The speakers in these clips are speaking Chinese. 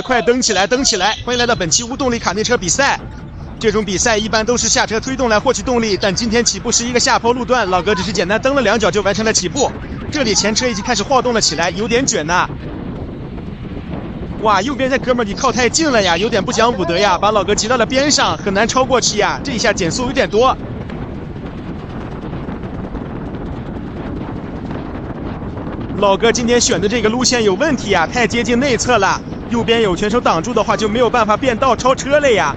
快蹬起来！欢迎来到本期无动力卡丁车比赛。这种比赛一般都是下车推动来获取动力，但今天起步是一个下坡路段，老哥只是简单蹬了2脚就完成了起步。这里前车已经开始晃动了起来，有点卷呐。哇，右边这哥们儿你靠太近了呀，有点不讲武德呀，把老哥挤到了边上，很难超过去呀。这一下减速有点多。老哥今天选的这个路线有问题呀，太接近内侧了，右边有选手挡住的话就没有办法变道超车了呀。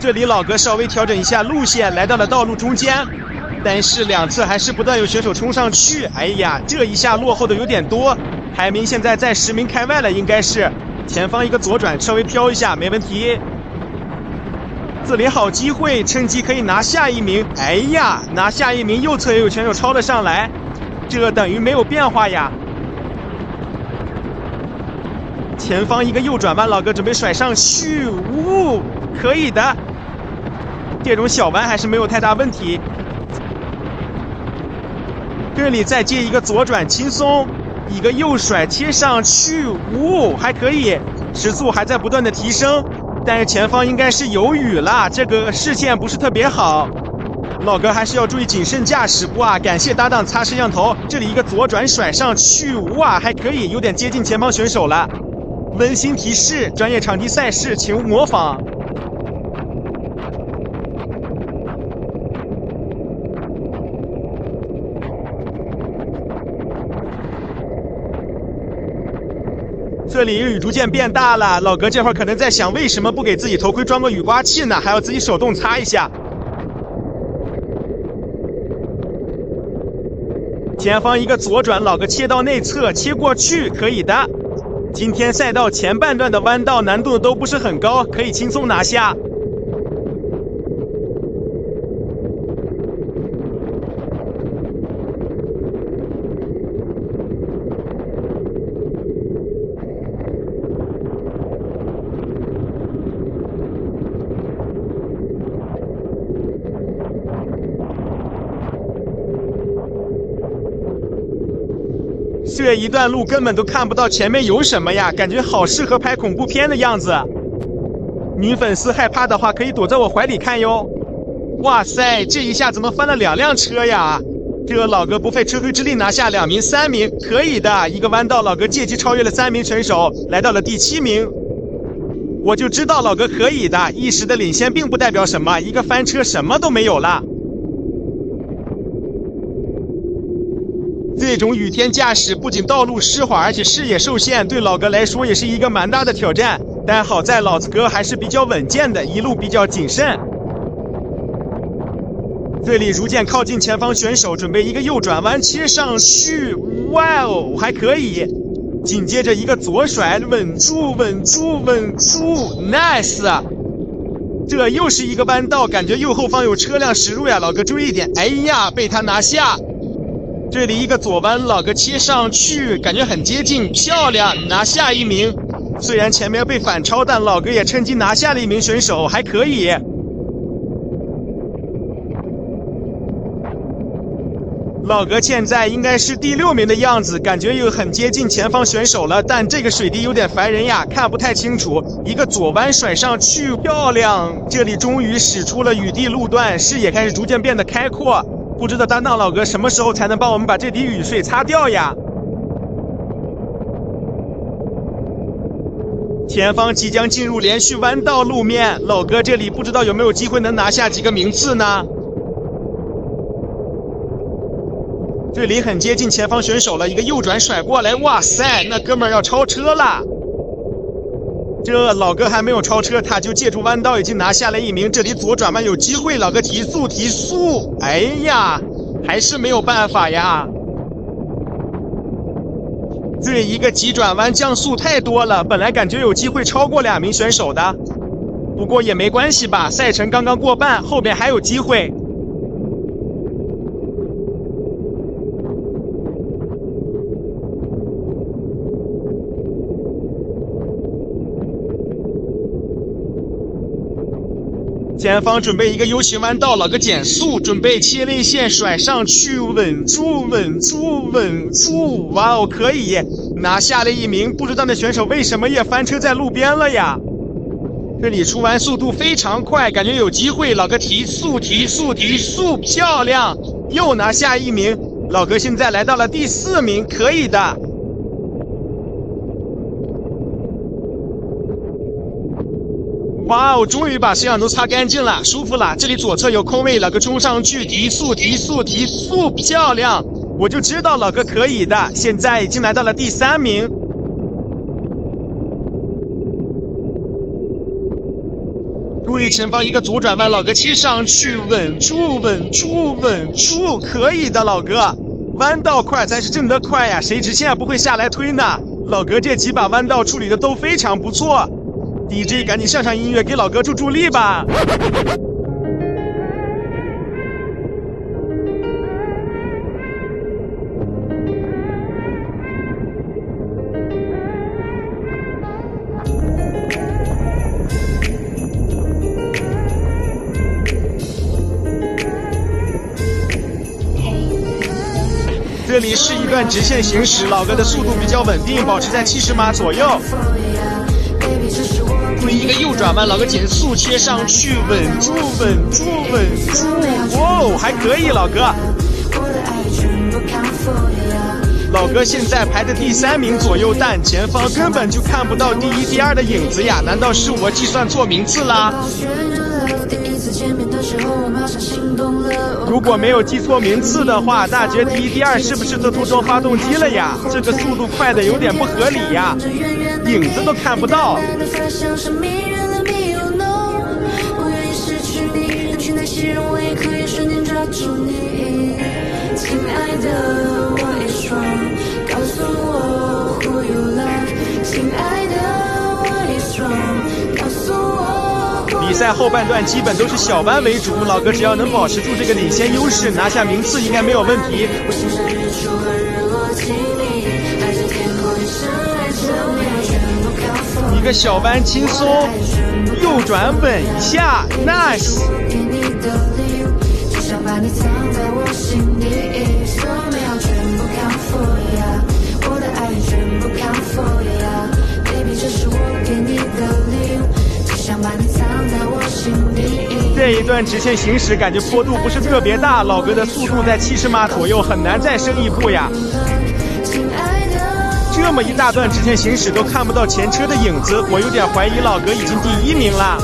这里老哥稍微调整一下路线，来到了道路中间，但是两侧还是不断有选手冲上去。哎呀，这一下落后的有点多，排名现在在10名开外了，应该是。前方一个左转，稍微飘一下没问题。这里好机会，趁机可以拿下一名。哎呀，拿下一名，右侧也有选手超了上来，这等于没有变化呀。前方一个右转弯，老哥准备甩上去，可以的。这种小弯还是没有太大问题。这里再接一个左转，轻松，一个右甩切上去，还可以，时速还在不断的提升，但是前方应该是有雨了，这个视线不是特别好，老哥还是要注意谨慎驾驶。哇，感谢搭档擦摄像头，这里一个左转甩上去，还可以，有点接近前方选手了。温馨提示：专业场地赛事，请勿模仿。这里雨逐渐变大了，老哥这会儿可能在想，为什么不给自己头盔装个雨刮器呢？还要自己手动擦一下。前方一个左转，老哥切到内侧，切过去，可以的。今天赛道前半段的弯道难度都不是很高，可以轻松拿下。这一段路根本都看不到前面有什么呀，感觉好适合拍恐怖片的样子。女粉丝害怕的话可以躲在我怀里看哟。哇塞，这一下怎么翻了2辆车呀？这个老哥不费吃灰之力拿下2名、3名，可以的。一个弯道，老哥借机超越了3名选手，来到了第7名。我就知道老哥可以的，一时的领先并不代表什么，一个翻车什么都没有了。这种雨天驾驶不仅道路湿滑，而且视野受限，对老哥来说也是一个蛮大的挑战。但好在老子哥还是比较稳健的，一路比较谨慎。这里逐渐靠近前方选手，准备一个右转弯切上去，哇哦，还可以。紧接着一个左甩，稳住 ，nice。这又是一个弯道，感觉右后方有车辆驶入呀，老哥注意一点。哎呀，被他拿下。这里一个左弯，老哥切上去，感觉很接近，漂亮，拿下一名。虽然前面被反超，但老哥也趁机拿下了1名选手，还可以。老哥现在应该是第6名的样子，感觉又很接近前方选手了，但这个水滴有点烦人呀，看不太清楚。一个左弯甩上去，漂亮。这里终于驶出了雨地路段，视野开始逐渐变得开阔。不知道搭档老哥什么时候才能帮我们把这滴雨水擦掉呀？前方即将进入连续弯道路面，老哥这里不知道有没有机会能拿下几个名次呢？这里很接近前方选手了，一个右转甩过来，哇塞，那哥们儿要超车了。这老哥还没有超车，他就借助弯道已经拿下了1名。这里左转弯有机会，老哥提速，哎呀，还是没有办法呀。这一个急转弯降速太多了，本来感觉有机会超过2名选手的，不过也没关系吧，赛程刚刚过半，后边还有机会。前方准备一个 U 型弯道，老哥减速，准备切内线甩上去，稳住，哇哦，可以拿下了一名，不知道那选手为什么也翻车在路边了呀？这里出弯速度非常快，感觉有机会。老哥提速，漂亮！又拿下一名，老哥现在来到了第4名，可以的。哇哦，终于把摄像头擦干净了，舒服了。这里左侧有空位，老哥冲上去，提速，漂亮！我就知道老哥可以的，现在已经来到了第3名。注意前方一个左转弯，老哥切上去，稳住，可以的，老哥。弯道快才是真的快呀，谁直线不会下来推呢？老哥这几把弯道处理的都非常不错。DJ 赶紧上音乐，给老哥助力吧。这里是一段直线行驶，老哥的速度比较稳定，保持在70码左右。注意一个右转弯，老哥减速切上去，稳住，哦，还可以，老哥。老哥现在排在第3名左右，但前方根本就看不到第1、第2的影子呀，难道是我计算错名次啦？如果没有记错名次的话，大绝第1、第2是不是都涂装发动机了呀？这个速度快的有点不合理呀，影子都看不到。亲爱的 What is wrong 告诉我 Who you love 亲爱的 What is wrong 告诉我。比赛后半段基本都是小弯为主，老哥只要能保持住这个领先优势，拿下名次应该没有问题。一个小弯轻松，右转稳一下 ，nice。想把你藏在我心里，所有美好全部 count for ya， 我的爱全部 count for ya，baby 这是我给你的礼物，只想把你藏在我心里。这一段直线行驶感觉坡度不是特别大，老哥的速度在70码左右，很难再升一步呀。这么一大段直线行驶都看不到前车的影子，我有点怀疑老哥已经第1名了。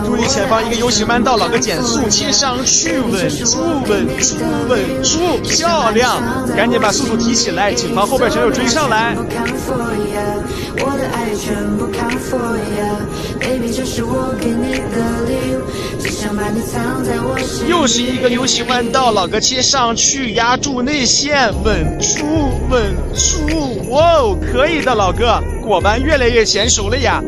注意前方一个 U 型弯道，老哥减速切上去，稳住，漂亮！赶紧把速度提起来，谨防后边车友追上来。又是一个 U 型弯道，老哥切上去，压住内线，稳住，哇哦，可以的，老哥，过弯越来越娴熟了呀。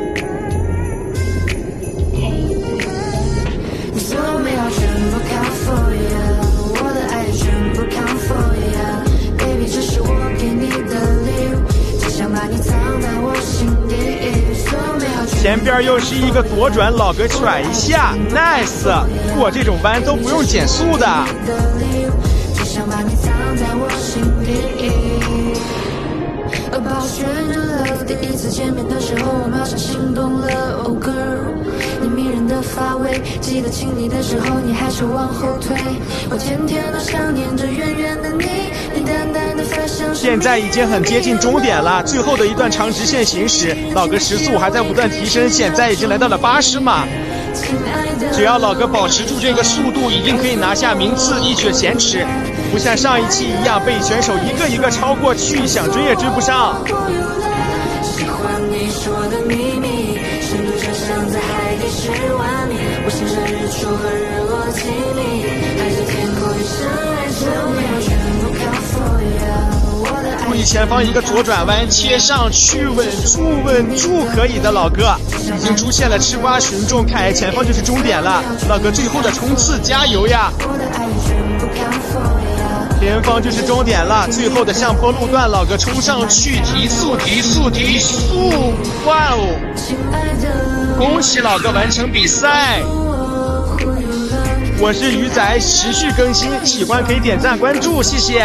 前边又是一个左转，老哥甩一下 ，nice！ 过这种弯都不用减速的。第一次见面的时候，我马上心动了 ，Oh girl， 你迷人的发尾，记得亲你的时候，你还是往后退，我天天都想念着远远的你，你淡淡的发香。现在已经很接近终点了，最后的一段长直线行驶，老哥时速还在不断提升，现在已经来到了80码。只要老哥保持住这个速度，一定可以拿下名次，一雪前耻。不像上一期一样被选手一个一个超过去，想追也追不上。喜欢你说的秘密，深度就像在海底10万米，我欣赏日出和日落凄厉，爱着天空一生爱着你，全部靠 for you。注意前方一个左转弯，切上去，稳住，可以的，老哥。已经出现了吃瓜群众，看来前方就是终点了，老哥最后的冲刺，加油呀！前方就是终点了，最后的上坡路段，老哥冲上去，提速，哇哦！亲爱的恭喜老哥完成比赛！我是鱼仔，持续更新，喜欢可以点赞关注，谢谢。